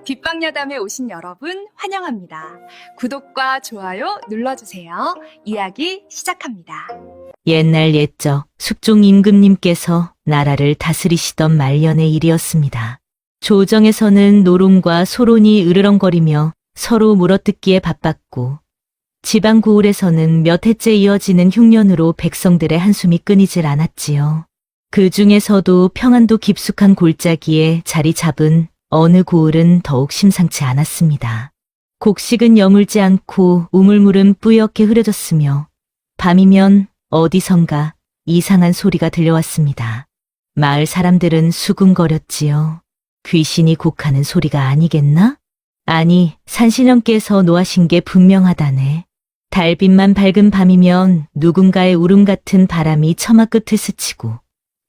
빗방야담에 오신 여러분 환영합니다. 구독과 좋아요 눌러주세요. 이야기 시작합니다. 옛날 옛적 숙종 임금님께서 나라를 다스리시던 말년의 일이었습니다. 조정에서는 노론과 소론이 으르렁거리며 서로 물어뜯기에 바빴고, 지방 고을에서는 몇 해째 이어지는 흉년으로 백성들의 한숨이 끊이질 않았지요. 그 중에서도 평안도 깊숙한 골짜기에 자리 잡은 어느 고을은 더욱 심상치 않았습니다. 곡식은 여물지 않고 우물물은 뿌옇게 흐려졌으며, 밤이면 어디선가 이상한 소리가 들려왔습니다. 마을 사람들은 수군거렸지요. 귀신이 곡하는 소리가 아니겠나? 아니, 산신령께서 노하신 게 분명하다네. 달빛만 밝은 밤이면 누군가의 울음 같은 바람이 처마 끝을 스치고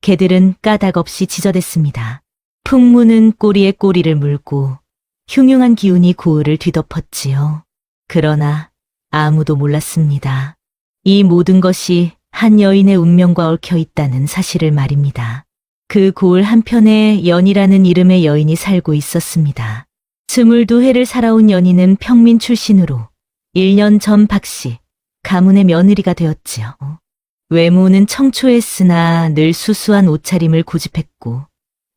개들은 까닭없이 지저댔습니다. 풍무는 꼬리에 꼬리를 물고 흉흉한 기운이 고을을 뒤덮었지요. 그러나 아무도 몰랐습니다. 이 모든 것이 한 여인의 운명과 얽혀 있다는 사실을 말입니다. 그 고을 한편에 연이라는 이름의 여인이 살고 있었습니다. 22해를 살아온 연희는 평민 출신으로 1년 전 박씨, 가문의 며느리가 되었지요. 외모는 청초했으나 늘 수수한 옷차림을 고집했고,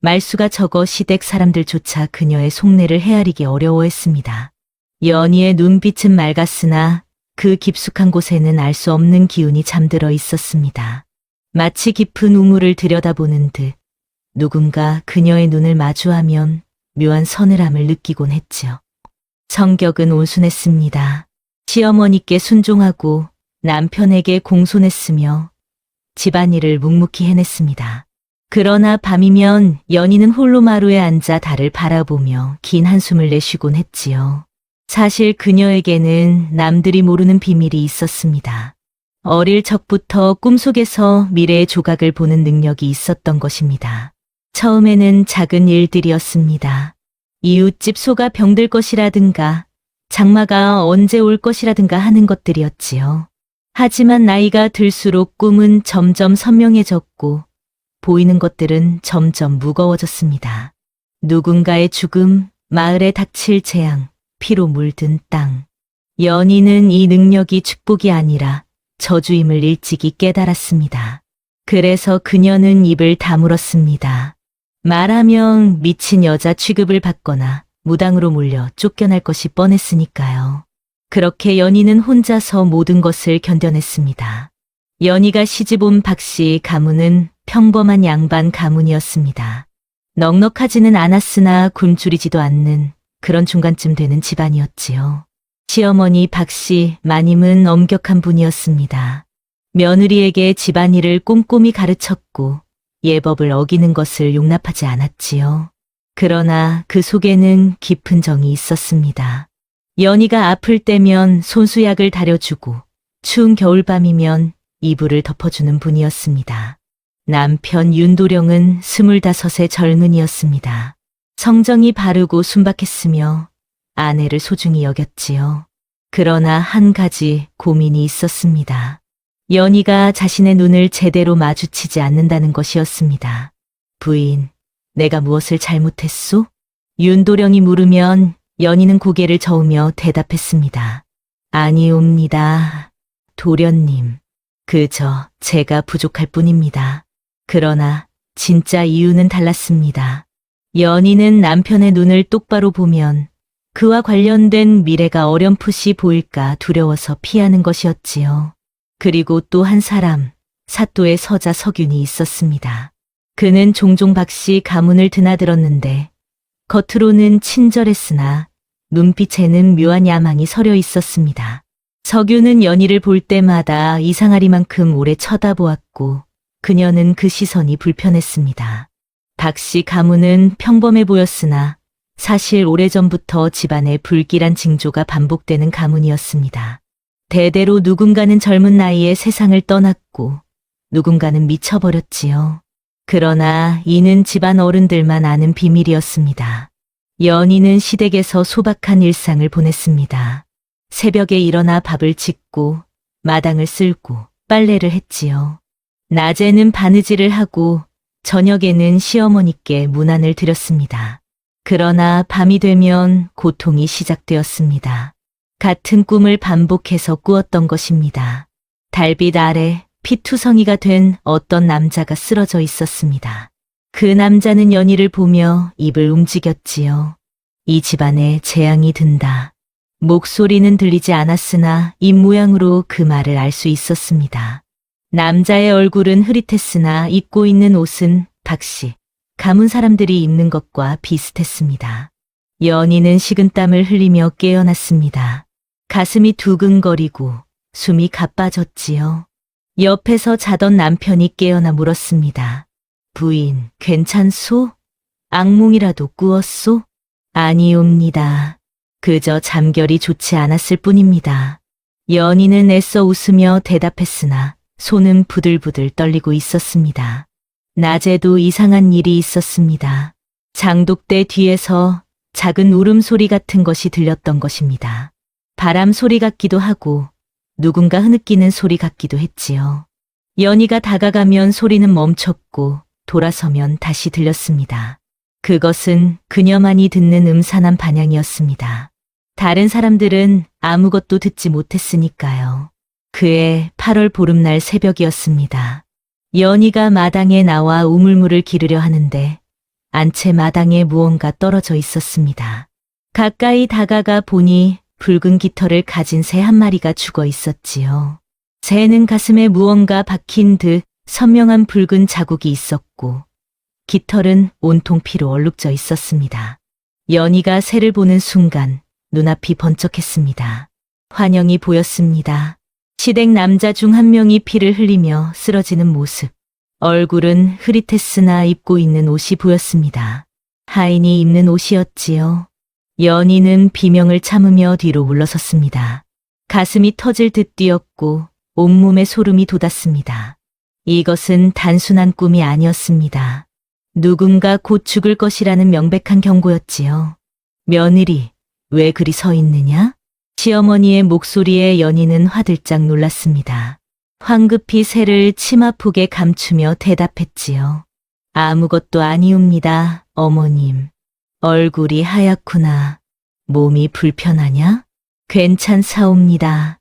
말수가 적어 시댁 사람들조차 그녀의 속내를 헤아리기 어려워했습니다. 연희의 눈빛은 맑았으나 그 깊숙한 곳에는 알 수 없는 기운이 잠들어 있었습니다. 마치 깊은 우물을 들여다보는 듯 누군가 그녀의 눈을 마주하면 묘한 서늘함을 느끼곤 했지요. 성격은 온순했습니다. 시어머니께 순종하고 남편에게 공손했으며 집안일을 묵묵히 해냈습니다. 그러나 밤이면 연희는 홀로 마루에 앉아 달을 바라보며 긴 한숨을 내쉬곤 했지요. 사실 그녀에게는 남들이 모르는 비밀이 있었습니다. 어릴 적부터 꿈속에서 미래의 조각을 보는 능력이 있었던 것입니다. 처음에는 작은 일들이었습니다. 이웃집 소가 병들 것이라든가 장마가 언제 올 것이라든가 하는 것들이었지요. 하지만 나이가 들수록 꿈은 점점 선명해졌고 보이는 것들은 점점 무거워졌습니다. 누군가의 죽음, 마을에 닥칠 재앙, 피로 물든 땅. 연희는 이 능력이 축복이 아니라 저주임을 일찍이 깨달았습니다. 그래서 그녀는 입을 다물었습니다. 말하면 미친 여자 취급을 받거나 무당으로 몰려 쫓겨날 것이 뻔했으니까요. 그렇게 연희는 혼자서 모든 것을 견뎌냈습니다. 연희가 시집온 박씨 가문은 평범한 양반 가문이었습니다. 넉넉하지는 않았으나 굶주리지도 않는 그런 중간쯤 되는 집안이었지요. 시어머니 박씨 마님은 엄격한 분이었습니다. 며느리에게 집안일을 꼼꼼히 가르쳤고 예법을 어기는 것을 용납하지 않았지요. 그러나 그 속에는 깊은 정이 있었습니다. 연희가 아플 때면 손수약을 다려주고 추운 겨울밤이면 이불을 덮어주는 분이었습니다. 남편 윤도령은 25의 젊은이였습니다. 성정이 바르고 순박했으며 아내를 소중히 여겼지요. 그러나 한 가지 고민이 있었습니다. 연희가 자신의 눈을 제대로 마주치지 않는다는 것이었습니다. 부인, 내가 무엇을 잘못했소? 윤도령이 물으면 연희는 고개를 저으며 대답했습니다. 아니옵니다. 도련님, 그저 제가 부족할 뿐입니다. 그러나 진짜 이유는 달랐습니다. 연희는 남편의 눈을 똑바로 보면 그와 관련된 미래가 어렴풋이 보일까 두려워서 피하는 것이었지요. 그리고 또 한 사람, 사또의 서자 석윤이 있었습니다. 그는 종종 박씨 가문을 드나들었는데 겉으로는 친절했으나 눈빛에는 묘한 야망이 서려 있었습니다. 석윤은 연희를 볼 때마다 이상하리만큼 오래 쳐다보았고 그녀는 그 시선이 불편했습니다. 박씨 가문은 평범해 보였으나 사실 오래전부터 집안에 불길한 징조가 반복되는 가문이었습니다. 대대로 누군가는 젊은 나이에 세상을 떠났고 누군가는 미쳐버렸지요. 그러나 이는 집안 어른들만 아는 비밀이었습니다. 연희는 시댁에서 소박한 일상을 보냈습니다. 새벽에 일어나 밥을 짓고 마당을 쓸고 빨래를 했지요. 낮에는 바느질을 하고 저녁에는 시어머니께 문안을 드렸습니다. 그러나 밤이 되면 고통이 시작되었습니다. 같은 꿈을 반복해서 꾸었던 것입니다. 달빛 아래 피투성이가 된 어떤 남자가 쓰러져 있었습니다. 그 남자는 연희를 보며 입을 움직였지요. 이 집안에 재앙이 든다. 목소리는 들리지 않았으나 입 모양으로 그 말을 알 수 있었습니다. 남자의 얼굴은 흐릿했으나 입고 있는 옷은 박씨, 가문 사람들이 입는 것과 비슷했습니다. 연희는 식은땀을 흘리며 깨어났습니다. 가슴이 두근거리고 숨이 가빠졌지요. 옆에서 자던 남편이 깨어나 물었습니다. 부인, 괜찮소? 악몽이라도 꾸었소? 아니옵니다. 그저 잠결이 좋지 않았을 뿐입니다. 연희는 애써 웃으며 대답했으나 손은 부들부들 떨리고 있었습니다. 낮에도 이상한 일이 있었습니다. 장독대 뒤에서 작은 울음소리 같은 것이 들렸던 것입니다. 바람 소리 같기도 하고 누군가 흐느끼는 소리 같기도 했지요. 연희가 다가가면 소리는 멈췄고 돌아서면 다시 들렸습니다. 그것은 그녀만이 듣는 음산한 반향이었습니다. 다른 사람들은 아무것도 듣지 못했으니까요. 그해 8월 보름날 새벽이었습니다. 연희가 마당에 나와 우물물을 기르려 하는데 안채 마당에 무언가 떨어져 있었습니다. 가까이 다가가 보니 붉은 깃털을 가진 새 한 마리가 죽어 있었지요. 새는 가슴에 무언가 박힌 듯 선명한 붉은 자국이 있었고 깃털은 온통 피로 얼룩져 있었습니다. 연희가 새를 보는 순간 눈앞이 번쩍했습니다. 환영이 보였습니다. 시댁 남자 중 한 명이 피를 흘리며 쓰러지는 모습. 얼굴은 흐릿했으나 입고 있는 옷이 보였습니다. 하인이 입는 옷이었지요. 연희는 비명을 참으며 뒤로 물러섰습니다. 가슴이 터질 듯 뛰었고 온몸에 소름이 돋았습니다. 이것은 단순한 꿈이 아니었습니다. 누군가 곧 죽을 것이라는 명백한 경고였지요. 며느리, 왜 그리 서 있느냐? 시어머니의 목소리에 연희는 화들짝 놀랐습니다. 황급히 새를 치마폭에 감추며 대답했지요. 아무것도 아니옵니다, 어머님. 얼굴이 하얗구나. 몸이 불편하냐? 괜찮사옵니다.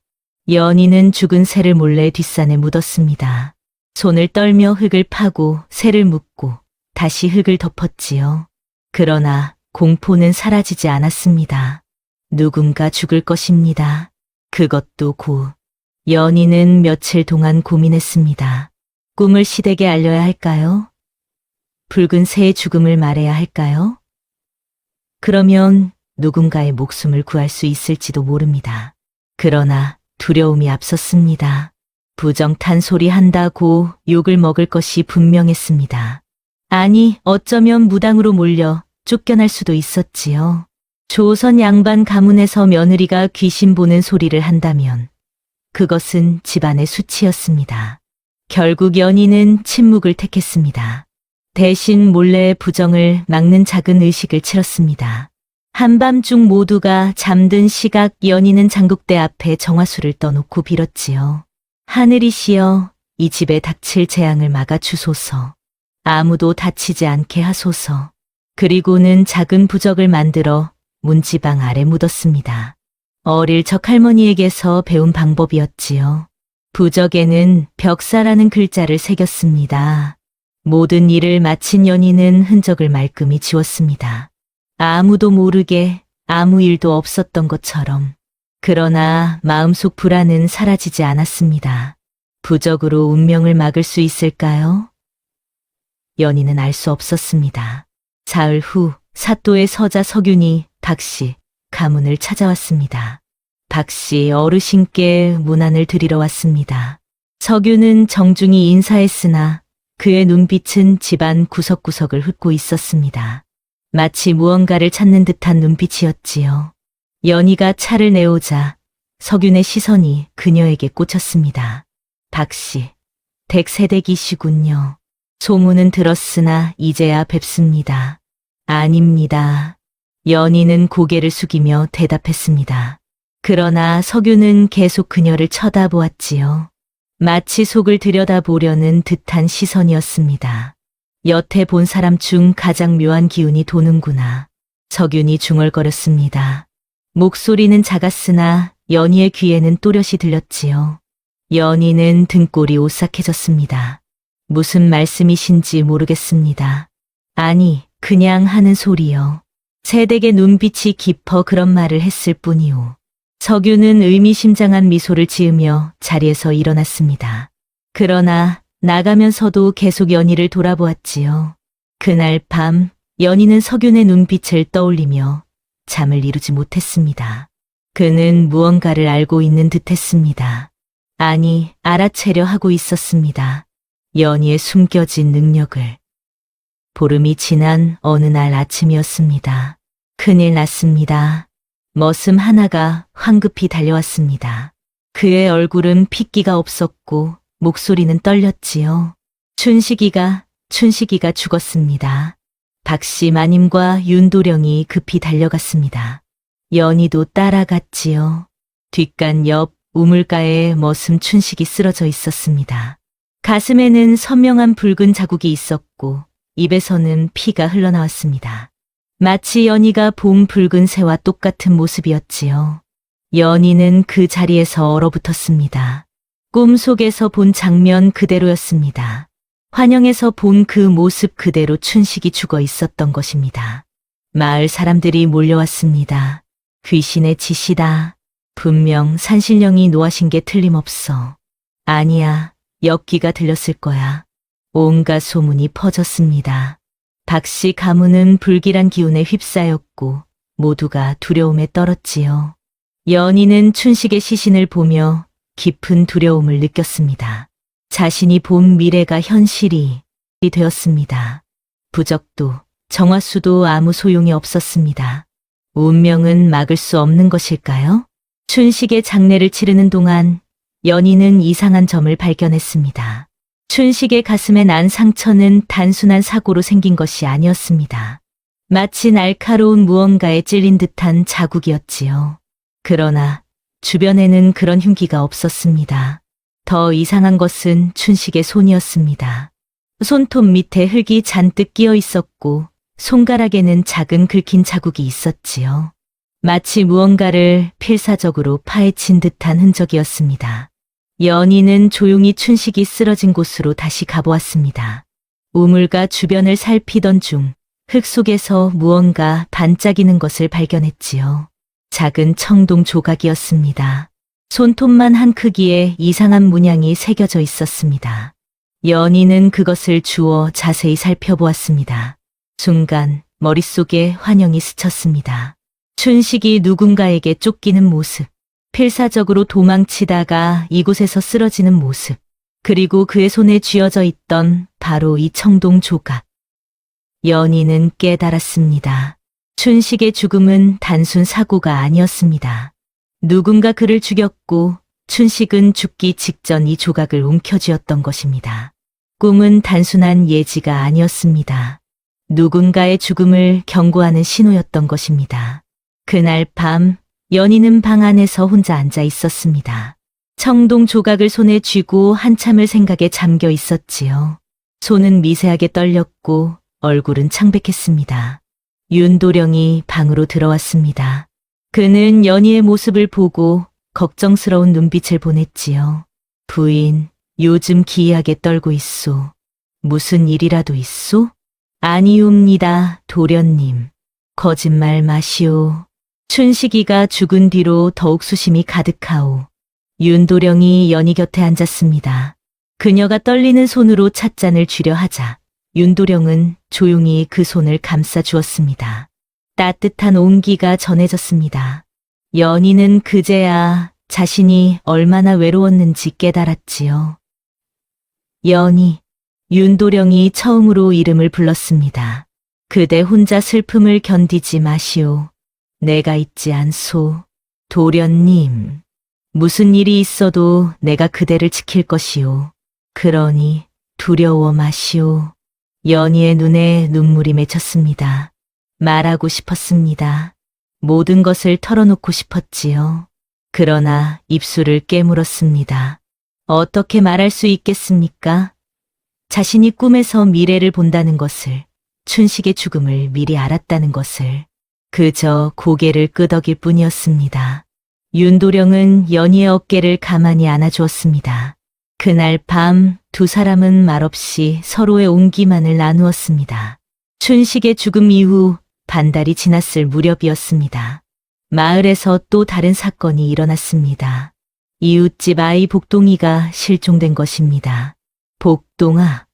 연희는 죽은 새를 몰래 뒷산에 묻었습니다. 손을 떨며 흙을 파고 새를 묻고 다시 흙을 덮었지요. 그러나 공포는 사라지지 않았습니다. 누군가 죽을 것입니다. 그것도 곧. 연희는 며칠 동안 고민했습니다. 꿈을 시댁에 알려야 할까요? 붉은 새의 죽음을 말해야 할까요? 그러면 누군가의 목숨을 구할 수 있을지도 모릅니다. 그러나 두려움이 앞섰습니다. 부정탄소리 한다고 욕을 먹을 것이 분명했습니다. 아니, 어쩌면 무당으로 몰려 쫓겨날 수도 있었지요. 조선 양반 가문에서 며느리가 귀신 보는 소리를 한다면 그것은 집안의 수치였습니다. 결국 연희는 침묵을 택했습니다. 대신 몰래 부정을 막는 작은 의식을 치렀습니다. 한밤중 모두가 잠든 시각 연희는 장독대 앞에 정화수를 떠놓고 빌었지요. 하늘이시여, 이 집에 닥칠 재앙을 막아 주소서. 아무도 다치지 않게 하소서. 그리고는 작은 부적을 만들어 문지방 아래 묻었습니다. 어릴 적 할머니에게서 배운 방법이었지요. 부적에는 벽사라는 글자를 새겼습니다. 모든 일을 마친 연희는 흔적을 말끔히 지웠습니다. 아무도 모르게 아무 일도 없었던 것처럼. 그러나 마음속 불안은 사라지지 않았습니다. 부적으로 운명을 막을 수 있을까요? 연희는 알 수 없었습니다. 사흘 후 사또의 서자 석윤이 박씨 가문을 찾아왔습니다. 박씨 어르신께 문안을 드리러 왔습니다. 석윤은 정중히 인사했으나 그의 눈빛은 집안 구석구석을 훑고 있었습니다. 마치 무언가를 찾는 듯한 눈빛이었지요. 연희가 차를 내오자 석윤의 시선이 그녀에게 꽂혔습니다. 박씨, 댁세댁이시군요. 소문은 들었으나 이제야 뵙습니다. 아닙니다. 연희는 고개를 숙이며 대답했습니다. 그러나 석윤은 계속 그녀를 쳐다보았지요. 마치 속을 들여다보려는 듯한 시선이었습니다. 여태 본 사람 중 가장 묘한 기운이 도는구나. 석윤이 중얼거렸습니다. 목소리는 작았으나 연희의 귀에는 또렷이 들렸지요. 연희는 등골이 오싹해졌습니다. 무슨 말씀이신지 모르겠습니다. 아니, 그냥 하는 소리요. 새댁의 눈빛이 깊어 그런 말을 했을 뿐이오. 석유는 의미심장한 미소를 지으며 자리에서 일어났습니다. 그러나 나가면서도 계속 연희를 돌아보았지요. 그날 밤 연희는 석윤의 눈빛을 떠올리며 잠을 이루지 못했습니다. 그는 무언가를 알고 있는 듯했습니다. 아니, 알아채려 하고 있었습니다. 연희의 숨겨진 능력을. 보름이 지난 어느 날 아침이었습니다. 큰일 났습니다. 머슴 하나가 황급히 달려왔습니다. 그의 얼굴은 핏기가 없었고 목소리는 떨렸지요. 춘식이가 죽었습니다. 박씨 마님과 윤도령이 급히 달려갔습니다. 연희도 따라갔지요. 뒷간 옆 우물가에 머슴 춘식이 쓰러져 있었습니다. 가슴에는 선명한 붉은 자국이 있었고 입에서는 피가 흘러나왔습니다. 마치 연희가 본 붉은 새와 똑같은 모습이었지요. 연희는 그 자리에서 얼어붙었습니다. 꿈속에서 본 장면 그대로였습니다. 환영에서 본 그 모습 그대로 춘식이 죽어 있었던 것입니다. 마을 사람들이 몰려왔습니다. 귀신의 짓이다. 분명 산신령이 노하신 게 틀림없어. 아니야, 엿기가 들렸을 거야. 온갖 소문이 퍼졌습니다. 박씨 가문은 불길한 기운에 휩싸였고 모두가 두려움에 떨었지요. 연희는 춘식의 시신을 보며 깊은 두려움을 느꼈습니다. 자신이 본 미래가 현실이 되었습니다. 부적도 정화수도 아무 소용이 없었습니다. 운명은 막을 수 없는 것일까요? 춘식의 장례를 치르는 동안 연희는 이상한 점을 발견했습니다. 춘식의 가슴에 난 상처는 단순한 사고로 생긴 것이 아니었습니다. 마치 날카로운 무언가에 찔린 듯한 자국이었지요. 그러나 주변에는 그런 흉기가 없었습니다. 더 이상한 것은 춘식의 손이었습니다. 손톱 밑에 흙이 잔뜩 끼어 있었고 손가락에는 작은 긁힌 자국이 있었지요. 마치 무언가를 필사적으로 파헤친 듯한 흔적이었습니다. 연희는 조용히 춘식이 쓰러진 곳으로 다시 가보았습니다. 우물가 주변을 살피던 중 흙 속에서 무언가 반짝이는 것을 발견했지요. 작은 청동 조각이었습니다. 손톱만 한 크기의 이상한 문양이 새겨져 있었습니다. 연희는 그것을 주워 자세히 살펴보았습니다. 순간 머릿속에 환영이 스쳤습니다. 춘식이 누군가에게 쫓기는 모습, 필사적으로 도망치다가 이곳에서 쓰러지는 모습, 그리고 그의 손에 쥐어져 있던 바로 이 청동 조각. 연희는 깨달았습니다. 춘식의 죽음은 단순 사고가 아니었습니다. 누군가 그를 죽였고 춘식은 죽기 직전 이 조각을 움켜쥐었던 것입니다. 꿈은 단순한 예지가 아니었습니다. 누군가의 죽음을 경고하는 신호였던 것입니다. 그날 밤 연희는 방 안에서 혼자 앉아 있었습니다. 청동 조각을 손에 쥐고 한참을 생각에 잠겨 있었지요. 손은 미세하게 떨렸고 얼굴은 창백했습니다. 윤도령이 방으로 들어왔습니다. 그는 연희의 모습을 보고 걱정스러운 눈빛을 보냈지요. 부인, 요즘 기이하게 떨고 있소. 무슨 일이라도 있소? 아니옵니다, 도련님. 거짓말 마시오. 춘식이가 죽은 뒤로 더욱 수심이 가득하오. 윤도령이 연희 곁에 앉았습니다. 그녀가 떨리는 손으로 찻잔을 쥐려 하자 윤도령은 조용히 그 손을 감싸 주었습니다. 따뜻한 온기가 전해졌습니다. 연희는 그제야 자신이 얼마나 외로웠는지 깨달았지요. 연희, 윤도령이 처음으로 이름을 불렀습니다. 그대 혼자 슬픔을 견디지 마시오. 내가 있지 않소. 도련님, 무슨 일이 있어도 내가 그대를 지킬 것이오. 그러니 두려워 마시오. 연희의 눈에 눈물이 맺혔습니다. 말하고 싶었습니다. 모든 것을 털어놓고 싶었지요. 그러나 입술을 깨물었습니다. 어떻게 말할 수 있겠습니까? 자신이 꿈에서 미래를 본다는 것을, 춘식의 죽음을 미리 알았다는 것을. 그저 고개를 끄덕일 뿐이었습니다. 윤도령은 연희의 어깨를 가만히 안아주었습니다. 그날 밤 두 사람은 말없이 서로의 온기만을 나누었습니다. 춘식의 죽음 이후 반달이 지났을 무렵이었습니다. 마을에서 또 다른 사건이 일어났습니다. 이웃집 아이 복동이가 실종된 것입니다. 복동아,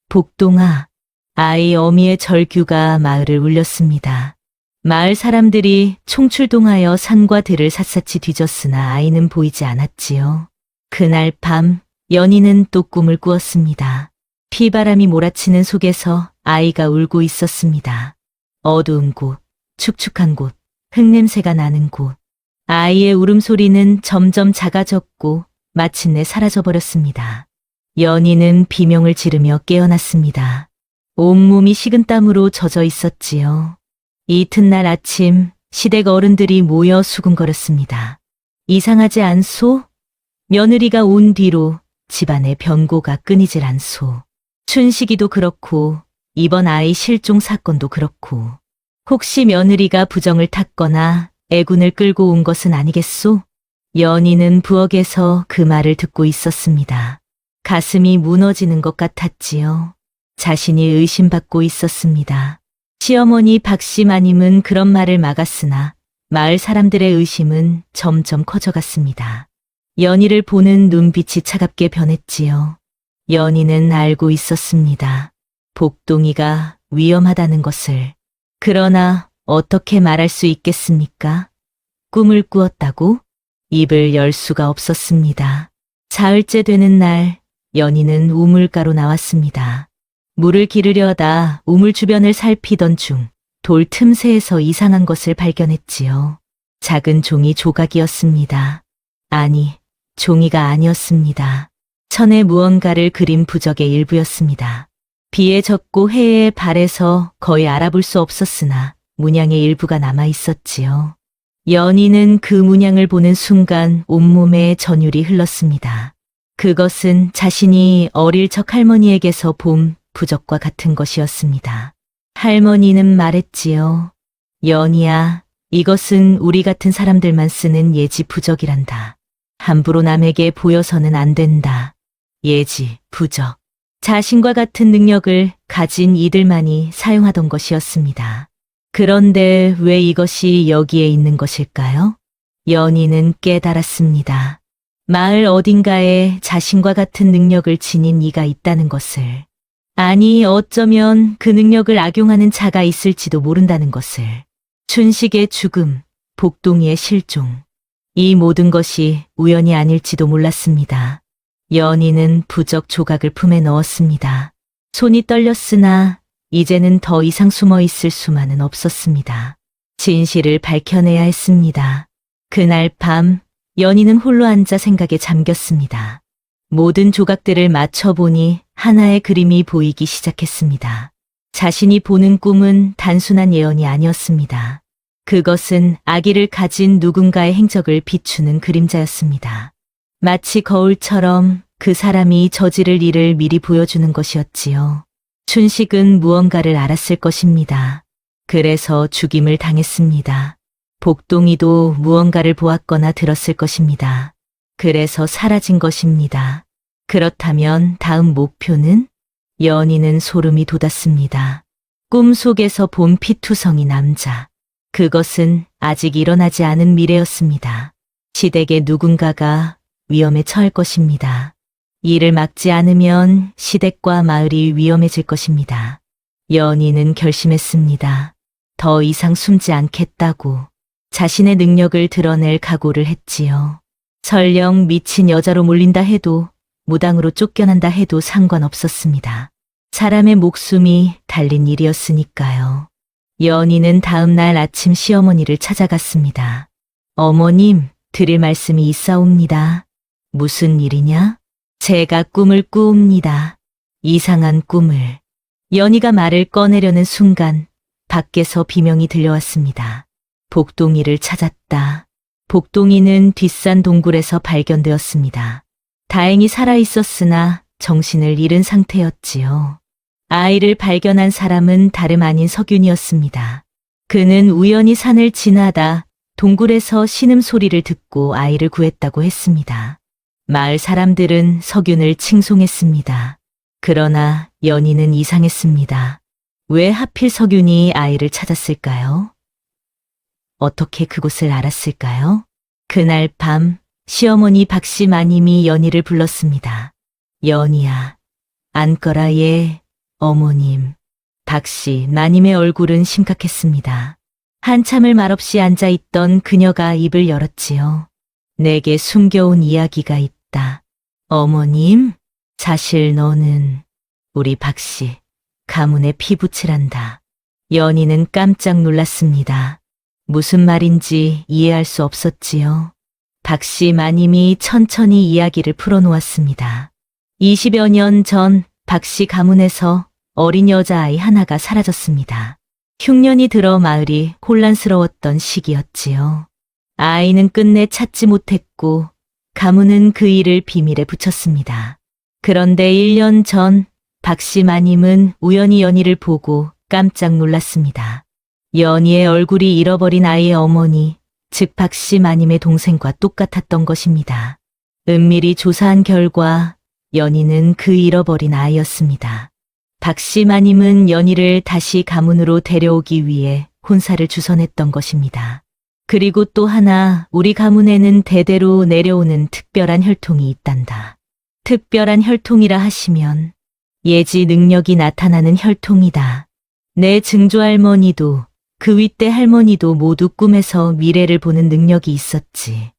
복동아. 아이 어미의 절규가 마을을 울렸습니다. 마을 사람들이 총출동하여 산과 들을 샅샅이 뒤졌으나 아이는 보이지 않았지요. 그날 밤 연희는 또 꿈을 꾸었습니다. 피바람이 몰아치는 속에서 아이가 울고 있었습니다. 어두운 곳, 축축한 곳, 흙냄새가 나는 곳. 아이의 울음소리는 점점 작아졌고 마침내 사라져버렸습니다. 연희는 비명을 지르며 깨어났습니다. 온몸이 식은땀으로 젖어 있었지요. 이튿날 아침 시댁 어른들이 모여 수군거렸습니다. 이상하지 않소? 며느리가 온 뒤로 집안의 변고가 끊이질 않소. 춘식이도 그렇고 이번 아이 실종 사건도 그렇고 혹시 며느리가 부정을 탔거나 애군을 끌고 온 것은 아니겠소? 연희는 부엌에서 그 말을 듣고 있었습니다. 가슴이 무너지는 것 같았지요. 자신이 의심받고 있었습니다. 시어머니 박씨 마님은 그런 말을 막았으나 마을 사람들의 의심은 점점 커져갔습니다. 연희를 보는 눈빛이 차갑게 변했지요. 연희는 알고 있었습니다. 복동이가 위험하다는 것을. 그러나 어떻게 말할 수 있겠습니까? 꿈을 꾸었다고? 입을 열 수가 없었습니다. 사흘째 되는 날 연희는 우물가로 나왔습니다. 물을 기르려다 우물 주변을 살피던 중 돌 틈새에서 이상한 것을 발견했지요. 작은 종이 조각이었습니다. 아니, 종이가 아니었습니다. 천에 무언가를 그린 부적의 일부였습니다. 비에 젖고 해에 발해서 거의 알아볼 수 없었으나 문양의 일부가 남아 있었지요. 연희는 그 문양을 보는 순간 온몸에 전율이 흘렀습니다. 그것은 자신이 어릴 적 할머니에게서 본 부적과 같은 것이었습니다. 할머니는 말했지요. 연희야, 이것은 우리 같은 사람들만 쓰는 예지 부적이란다. 함부로 남에게 보여서는 안 된다. 예지, 부적. 자신과 같은 능력을 가진 이들만이 사용하던 것이었습니다. 그런데 왜 이것이 여기에 있는 것일까요? 연희는 깨달았습니다. 마을 어딘가에 자신과 같은 능력을 지닌 이가 있다는 것을. 아니, 어쩌면 그 능력을 악용하는 자가 있을지도 모른다는 것을. 춘식의 죽음, 복동이의 실종. 이 모든 것이 우연이 아닐지도 몰랐습니다. 연희는 부적 조각을 품에 넣었습니다. 손이 떨렸으나 이제는 더 이상 숨어 있을 수만은 없었습니다. 진실을 밝혀내야 했습니다. 그날 밤 연희는 홀로 앉아 생각에 잠겼습니다. 모든 조각들을 맞춰보니 하나의 그림이 보이기 시작했습니다. 자신이 보는 꿈은 단순한 예언이 아니었습니다. 그것은 아기를 가진 누군가의 행적을 비추는 그림자였습니다. 마치 거울처럼 그 사람이 저지를 일을 미리 보여주는 것이었지요. 춘식은 무언가를 알았을 것입니다. 그래서 죽임을 당했습니다. 복동이도 무언가를 보았거나 들었을 것입니다. 그래서 사라진 것입니다. 그렇다면 다음 목표는? 연희는 소름이 돋았습니다. 꿈속에서 본 피투성이 남자. 그것은 아직 일어나지 않은 미래였습니다. 시댁의 누군가가 위험에 처할 것입니다. 이를 막지 않으면 시댁과 마을이 위험해질 것입니다. 연희는 결심했습니다. 더 이상 숨지 않겠다고. 자신의 능력을 드러낼 각오를 했지요. 설령 미친 여자로 몰린다 해도 무당으로 쫓겨난다 해도 상관없었습니다. 사람의 목숨이 달린 일이었으니까요. 연희는 다음 날 아침 시어머니를 찾아갔습니다. 어머님, 드릴 말씀이 있사옵니다. 무슨 일이냐? 제가 꿈을 꾸옵니다. 이상한 꿈을. 연희가 말을 꺼내려는 순간 밖에서 비명이 들려왔습니다. 복동이를 찾았다. 복동이는 뒷산 동굴에서 발견되었습니다. 다행히 살아있었으나 정신을 잃은 상태였지요. 아이를 발견한 사람은 다름 아닌 석윤이었습니다. 그는 우연히 산을 지나다 동굴에서 신음소리를 듣고 아이를 구했다고 했습니다. 마을 사람들은 석윤을 칭송했습니다. 그러나 연희는 이상했습니다. 왜 하필 석윤이 아이를 찾았을까요? 어떻게 그곳을 알았을까요? 그날 밤 시어머니 박씨 마님이 연희를 불렀습니다. 연희야, 앉거라 예, 어머님. 박씨 마님의 얼굴은 심각했습니다. 한참을 말없이 앉아있던 그녀가 입을 열었지요. 내게 숨겨온 이야기가 있다. 어머님, 사실 너는 우리 박씨 가문의 피부치란다. 연희는 깜짝 놀랐습니다. 무슨 말인지 이해할 수 없었지요. 박씨 마님이 천천히 이야기를 풀어놓았습니다. 20여 년 전 박씨 가문에서 어린 여자아이 하나가 사라졌습니다. 흉년이 들어 마을이 혼란스러웠던 시기였지요. 아이는 끝내 찾지 못했고 가문은 그 일을 비밀에 붙였습니다. 그런데 1년 전 박씨 마님은 우연히 연희를 보고 깜짝 놀랐습니다. 연희의 얼굴이 잃어버린 아이의 어머니, 즉 박씨 마님의 동생과 똑같았던 것입니다. 은밀히 조사한 결과 연희는 그 잃어버린 아이였습니다. 박씨 마님은 연희를 다시 가문으로 데려오기 위해 혼사를 주선했던 것입니다. 그리고 또 하나 우리 가문에는 대대로 내려오는 특별한 혈통이 있단다. 특별한 혈통이라 하시면 예지 능력이 나타나는 혈통이다. 내 증조할머니도 그 윗대 할머니도 모두 꿈에서 미래를 보는 능력이 있었지.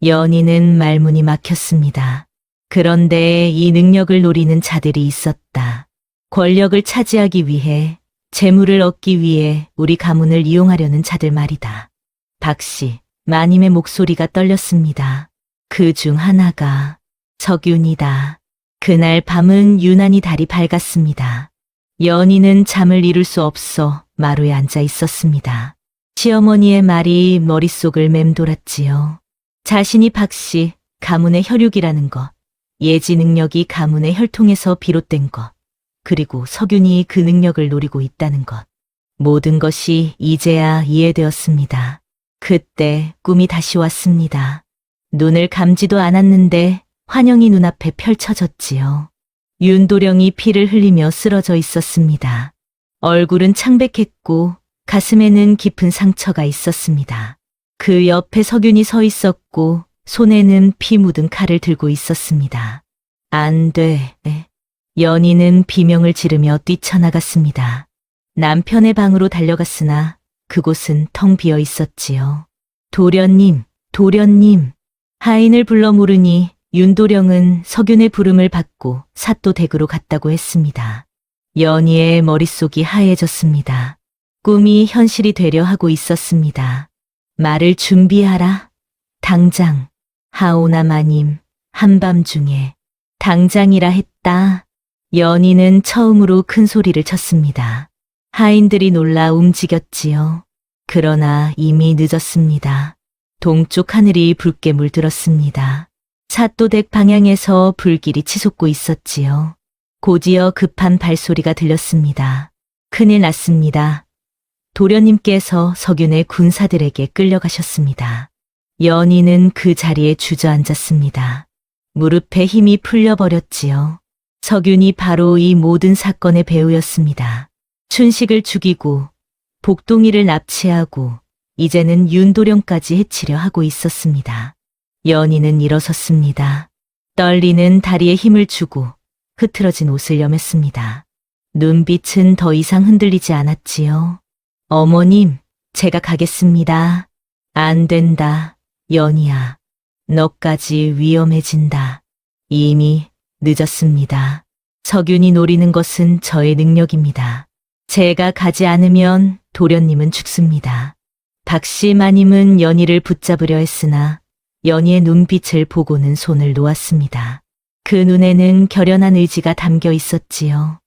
연희는 말문이 막혔습니다. 그런데 이 능력을 노리는 자들이 있었다. 권력을 차지하기 위해, 재물을 얻기 위해 우리 가문을 이용하려는 자들 말이다. 박씨, 마님의 목소리가 떨렸습니다. 그 중 하나가 석윤이다. 그날 밤은 유난히 달이 밝았습니다. 연희는 잠을 이룰 수 없어 마루에 앉아 있었습니다. 시어머니의 말이 머릿속을 맴돌았지요. 자신이 박씨, 가문의 혈육이라는 것, 예지 능력이 가문의 혈통에서 비롯된 것, 그리고 석윤이 그 능력을 노리고 있다는 것. 모든 것이 이제야 이해되었습니다. 그때 꿈이 다시 왔습니다. 눈을 감지도 않았는데 환영이 눈앞에 펼쳐졌지요. 윤도령이 피를 흘리며 쓰러져 있었습니다. 얼굴은 창백했고 가슴에는 깊은 상처가 있었습니다. 그 옆에 석윤이 서 있었고 손에는 피 묻은 칼을 들고 있었습니다. 안 돼. 연희는 비명을 지르며 뛰쳐나갔습니다. 남편의 방으로 달려갔으나 그곳은 텅 비어 있었지요. 도련님, 도련님. 하인을 불러 물으니 윤도령은 석윤의 부름을 받고 사또댁으로 갔다고 했습니다. 연희의 머릿속이 하얘졌습니다. 꿈이 현실이 되려 하고 있었습니다. 말을 준비하라. 당장. 하오나 마님, 한밤중에. 당장이라 했다. 연희는 처음으로 큰 소리를 쳤습니다. 하인들이 놀라 움직였지요. 그러나 이미 늦었습니다. 동쪽 하늘이 붉게 물들었습니다. 사또댁 방향에서 불길이 치솟고 있었지요. 곧이어 급한 발소리가 들렸습니다. 큰일 났습니다. 도련님께서 석윤의 군사들에게 끌려가셨습니다. 연희는 그 자리에 주저앉았습니다. 무릎에 힘이 풀려버렸지요. 석윤이 바로 이 모든 사건의 배우였습니다. 춘식을 죽이고 복동이를 납치하고 이제는 윤도령까지 해치려 하고 있었습니다. 연희는 일어섰습니다. 떨리는 다리에 힘을 주고 흐트러진 옷을 여몄습니다. 눈빛은 더 이상 흔들리지 않았지요. 어머님, 제가 가겠습니다. 안 된다, 연희야. 너까지 위험해진다. 이미 늦었습니다. 석윤이 노리는 것은 저의 능력입니다. 제가 가지 않으면 도련님은 죽습니다. 박씨 마님은 연희를 붙잡으려 했으나 연희의 눈빛을 보고는 손을 놓았습니다. 그 눈에는 결연한 의지가 담겨 있었지요.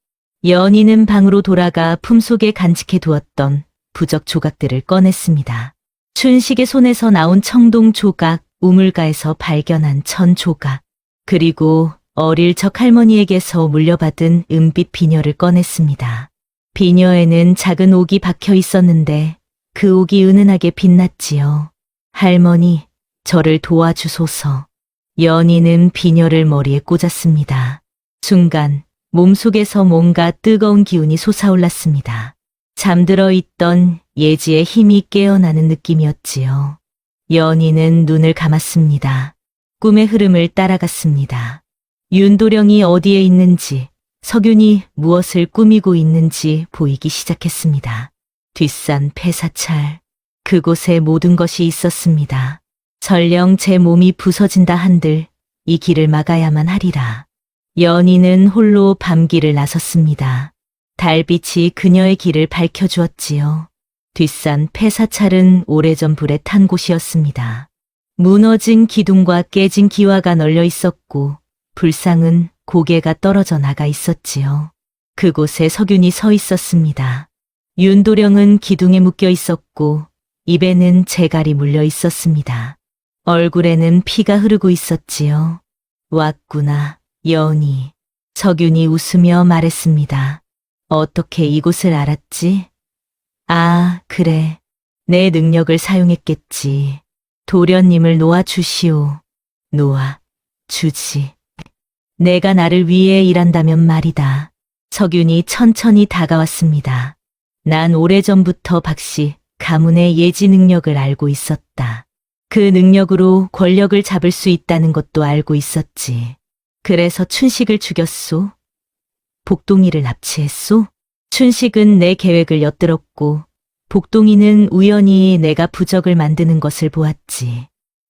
연희는 방으로 돌아가 품속에 간직해 두었던 부적 조각들을 꺼냈습니다. 춘식의 손에서 나온 청동 조각, 우물가에서 발견한 천 조각, 그리고 어릴 적 할머니에게서 물려받은 은빛 비녀를 꺼냈습니다. 비녀에는 작은 옥이 박혀 있었는데 그 옥이 은은하게 빛났지요. 할머니, 저를 도와주소서. 연희는 비녀를 머리에 꽂았습니다. 순간 몸속에서 뭔가 뜨거운 기운이 솟아올랐습니다. 잠들어 있던 예지의 힘이 깨어나는 느낌이었지요. 연희는 눈을 감았습니다. 꿈의 흐름을 따라갔습니다. 윤도령이 어디에 있는지, 석윤이 무엇을 꾸미고 있는지 보이기 시작했습니다. 뒷산 폐사찰, 그곳에 모든 것이 있었습니다. 설령 제 몸이 부서진다 한들 이 길을 막아야만 하리라. 연희는 홀로 밤길을 나섰습니다. 달빛이 그녀의 길을 밝혀주었지요. 뒷산 폐사찰은 오래전 불에 탄 곳이었습니다. 무너진 기둥과 깨진 기와가 널려 있었고 불상은 고개가 떨어져 나가 있었지요. 그곳에 석윤이 서 있었습니다. 윤도령은 기둥에 묶여 있었고 입에는 재갈이 물려 있었습니다. 얼굴에는 피가 흐르고 있었지요. 왔구나, 연희. 석윤이 웃으며 말했습니다. 어떻게 이곳을 알았지? 아, 그래. 내 능력을 사용했겠지. 도련님을 놓아주시오. 놓아주지. 내가 나를 위해 일한다면 말이다. 석윤이 천천히 다가왔습니다. 난 오래전부터 박씨 가문의 예지 능력을 알고 있었다. 그 능력으로 권력을 잡을 수 있다는 것도 알고 있었지. 그래서 춘식을 죽였소. 복동이를 납치했소. 춘식은 내 계획을 엿들었고 복동이는 우연히 내가 부적을 만드는 것을 보았지.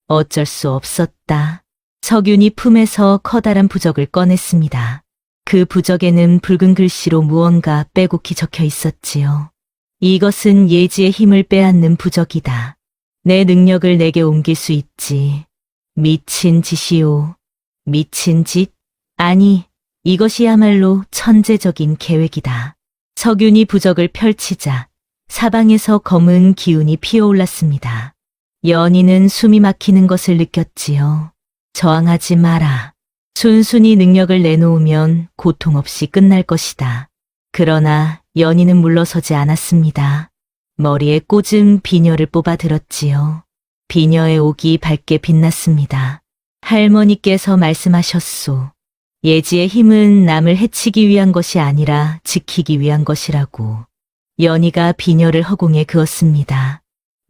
어쩔 수 없었다. 석윤이 품에서 커다란 부적을 꺼냈습니다. 그 부적에는 붉은 글씨로 무언가 빼곡히 적혀 있었지요. 이것은 예지의 힘을 빼앗는 부적이다. 내 능력을 내게 옮길 수 있지. 미친 짓이오. 미친 짓? 아니, 이것이야말로 천재적인 계획이다. 석윤이 부적을 펼치자 사방에서 검은 기운이 피어올랐습니다. 연희는 숨이 막히는 것을 느꼈지요. 저항하지 마라. 순순히 능력을 내놓으면 고통 없이 끝날 것이다. 그러나 연희는 물러서지 않았습니다. 머리에 꽂은 비녀를 뽑아 들었지요. 비녀의 옥이 밝게 빛났습니다. 할머니께서 말씀하셨소. 예지의 힘은 남을 해치기 위한 것이 아니라 지키기 위한 것이라고. 연희가 비녀를 허공에 그었습니다.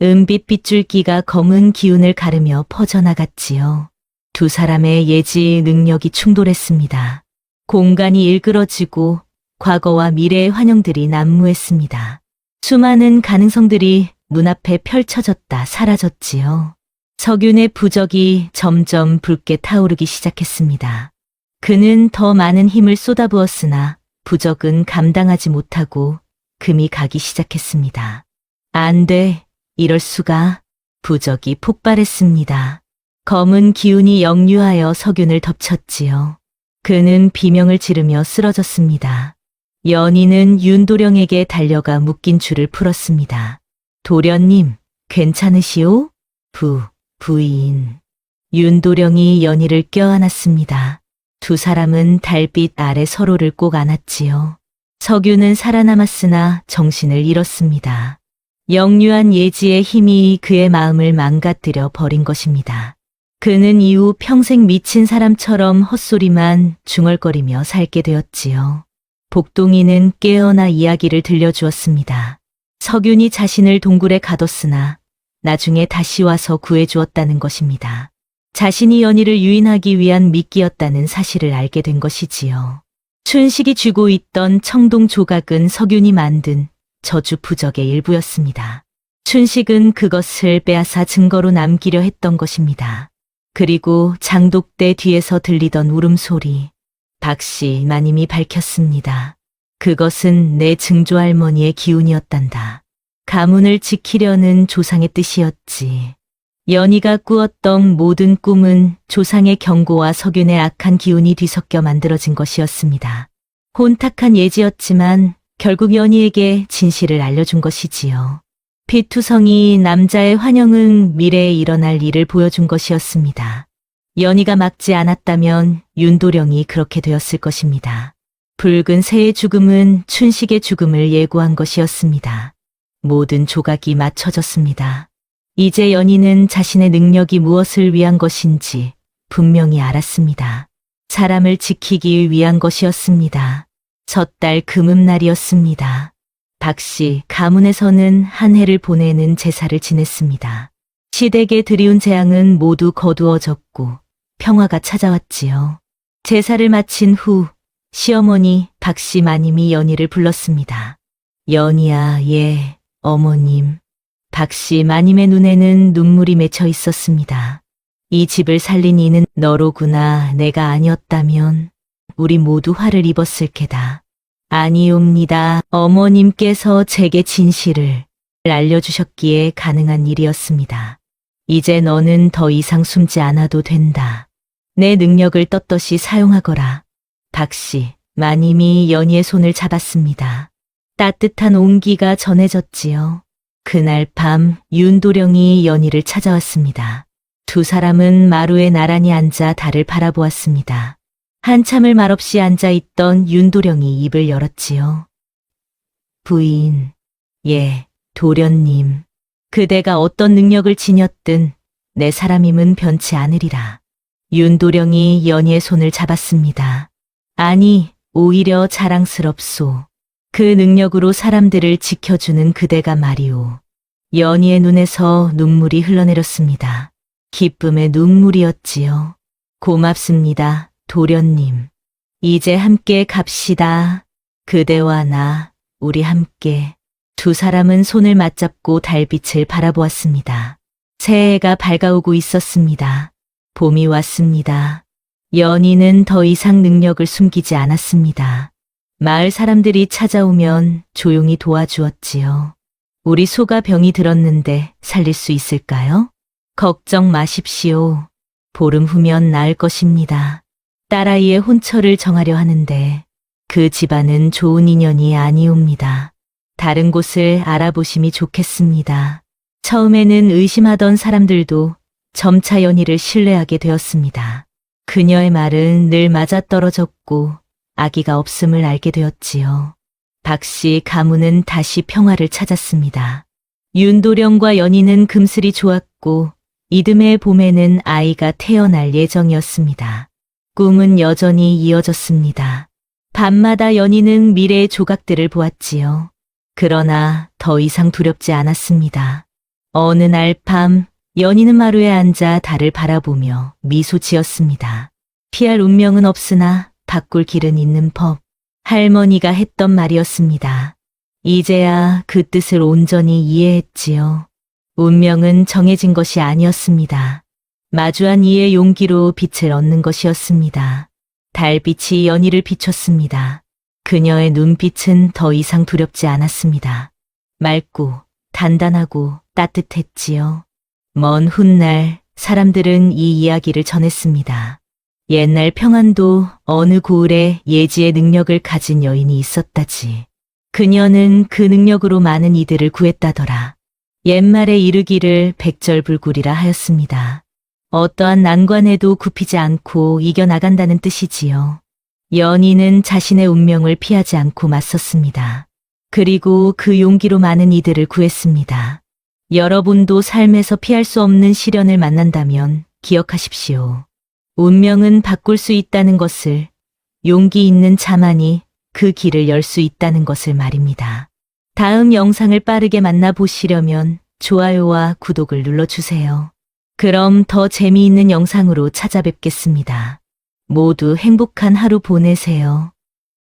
은빛 빗줄기가 검은 기운을 가르며 퍼져나갔지요. 두 사람의 예지 능력이 충돌했습니다. 공간이 일그러지고 과거와 미래의 환영들이 난무했습니다. 수많은 가능성들이 눈앞에 펼쳐졌다 사라졌지요. 석윤의 부적이 점점 붉게 타오르기 시작했습니다. 그는 더 많은 힘을 쏟아부었으나 부적은 감당하지 못하고 금이 가기 시작했습니다. 안 돼, 이럴 수가. 부적이 폭발했습니다. 검은 기운이 역류하여 석윤을 덮쳤지요. 그는 비명을 지르며 쓰러졌습니다. 연희는 윤도령에게 달려가 묶인 줄을 풀었습니다. 도련님, 괜찮으시오? 부인. 윤도령이 연희를 껴안았습니다. 두 사람은 달빛 아래 서로를 꼭 안았지요. 석윤은 살아남았으나 정신을 잃었습니다. 역류한 예지의 힘이 그의 마음을 망가뜨려 버린 것입니다. 그는 이후 평생 미친 사람처럼 헛소리만 중얼거리며 살게 되었지요. 복동이는 깨어나 이야기를 들려주었습니다. 석윤이 자신을 동굴에 가뒀으나 나중에 다시 와서 구해주었다는 것입니다. 자신이 연희를 유인하기 위한 미끼였다는 사실을 알게 된 것이지요. 춘식이 쥐고 있던 청동 조각은 석윤이 만든 저주 부적의 일부였습니다. 춘식은 그것을 빼앗아 증거로 남기려 했던 것입니다. 그리고 장독대 뒤에서 들리던 울음소리, 박씨 마님이 밝혔습니다. 그것은 내 증조할머니의 기운이었단다. 가문을 지키려는 조상의 뜻이었지. 연희가 꾸었던 모든 꿈은 조상의 경고와 석윤의 악한 기운이 뒤섞여 만들어진 것이었습니다. 혼탁한 예지였지만 결국 연희에게 진실을 알려준 것이지요. 피투성이 남자의 환영은 미래에 일어날 일을 보여준 것이었습니다. 연희가 막지 않았다면 윤도령이 그렇게 되었을 것입니다. 붉은 새의 죽음은 춘식의 죽음을 예고한 것이었습니다. 모든 조각이 맞춰졌습니다. 이제 연희는 자신의 능력이 무엇을 위한 것인지 분명히 알았습니다. 사람을 지키기 위한 것이었습니다. 섣달 금음날이었습니다. 박씨 가문에서는 한 해를 보내는 제사를 지냈습니다. 시댁에 들이운 재앙은 모두 거두어졌고 평화가 찾아왔지요. 제사를 마친 후 시어머니 박씨 마님이 연희를 불렀습니다. 연희야, 예, 어머님. 박씨 마님의 눈에는 눈물이 맺혀 있었습니다. 이 집을 살린 이는 너로구나. 내가 아니었다면 우리 모두 화를 입었을 게다. 아니옵니다. 어머님께서 제게 진실을 알려주셨기에 가능한 일이었습니다. 이제 너는 더 이상 숨지 않아도 된다. 내 능력을 떳떳이 사용하거라. 박씨, 마님이 연희의 손을 잡았습니다. 따뜻한 온기가 전해졌지요. 그날 밤 윤도령이 연희를 찾아왔습니다. 두 사람은 마루에 나란히 앉아 달을 바라보았습니다. 한참을 말없이 앉아있던 윤도령이 입을 열었지요. 부인, 예, 도련님. 그대가 어떤 능력을 지녔든 내 사람임은 변치 않으리라. 윤도령이 연희의 손을 잡았습니다. 아니, 오히려 자랑스럽소. 그 능력으로 사람들을 지켜주는 그대가 말이오. 연희의 눈에서 눈물이 흘러내렸습니다. 기쁨의 눈물이었지요. 고맙습니다, 도련님. 이제 함께 갑시다. 그대와 나, 우리 함께. 두 사람은 손을 맞잡고 달빛을 바라보았습니다. 새해가 밝아오고 있었습니다. 봄이 왔습니다. 연희는 더 이상 능력을 숨기지 않았습니다. 마을 사람들이 찾아오면 조용히 도와주었지요. 우리 소가 병이 들었는데 살릴 수 있을까요? 걱정 마십시오. 보름 후면 나을 것입니다. 딸아이의 혼처를 정하려 하는데 그 집안은 좋은 인연이 아니옵니다. 다른 곳을 알아보심이 좋겠습니다. 처음에는 의심하던 사람들도 점차 연희를 신뢰하게 되었습니다. 그녀의 말은 늘 맞아떨어졌고 아기가 없음을 알게 되었지요. 박씨 가문은 다시 평화를 찾았습니다. 윤도령과 연희는 금슬이 좋았고 이듬해 봄에는 아이가 태어날 예정이었습니다. 꿈은 여전히 이어졌습니다. 밤마다 연희는 미래의 조각들을 보았지요. 그러나 더 이상 두렵지 않았습니다. 어느 날 밤 연희는 마루에 앉아 달을 바라보며 미소 지었습니다. 피할 운명은 없으나 바꿀 길은 있는 법. 할머니가 했던 말이었습니다. 이제야 그 뜻을 온전히 이해했지요. 운명은 정해진 것이 아니었습니다. 마주한 이의 용기로 빛을 얻는 것이었습니다. 달빛이 연희를 비췄습니다. 그녀의 눈빛은 더 이상 두렵지 않았습니다. 맑고 단단하고 따뜻했지요. 먼 훗날 사람들은 이 이야기를 전했습니다. 옛날 평안도 어느 고을에 예지의 능력을 가진 여인이 있었다지. 그녀는 그 능력으로 많은 이들을 구했다더라. 옛말에 이르기를 백절불굴이라 하였습니다. 어떠한 난관에도 굽히지 않고 이겨나간다는 뜻이지요. 연희는 자신의 운명을 피하지 않고 맞섰습니다. 그리고 그 용기로 많은 이들을 구했습니다. 여러분도 삶에서 피할 수 없는 시련을 만난다면 기억하십시오. 운명은 바꿀 수 있다는 것을, 용기 있는 자만이 그 길을 열 수 있다는 것을 말입니다. 다음 영상을 빠르게 만나보시려면 좋아요와 구독을 눌러주세요. 그럼 더 재미있는 영상으로 찾아뵙겠습니다. 모두 행복한 하루 보내세요.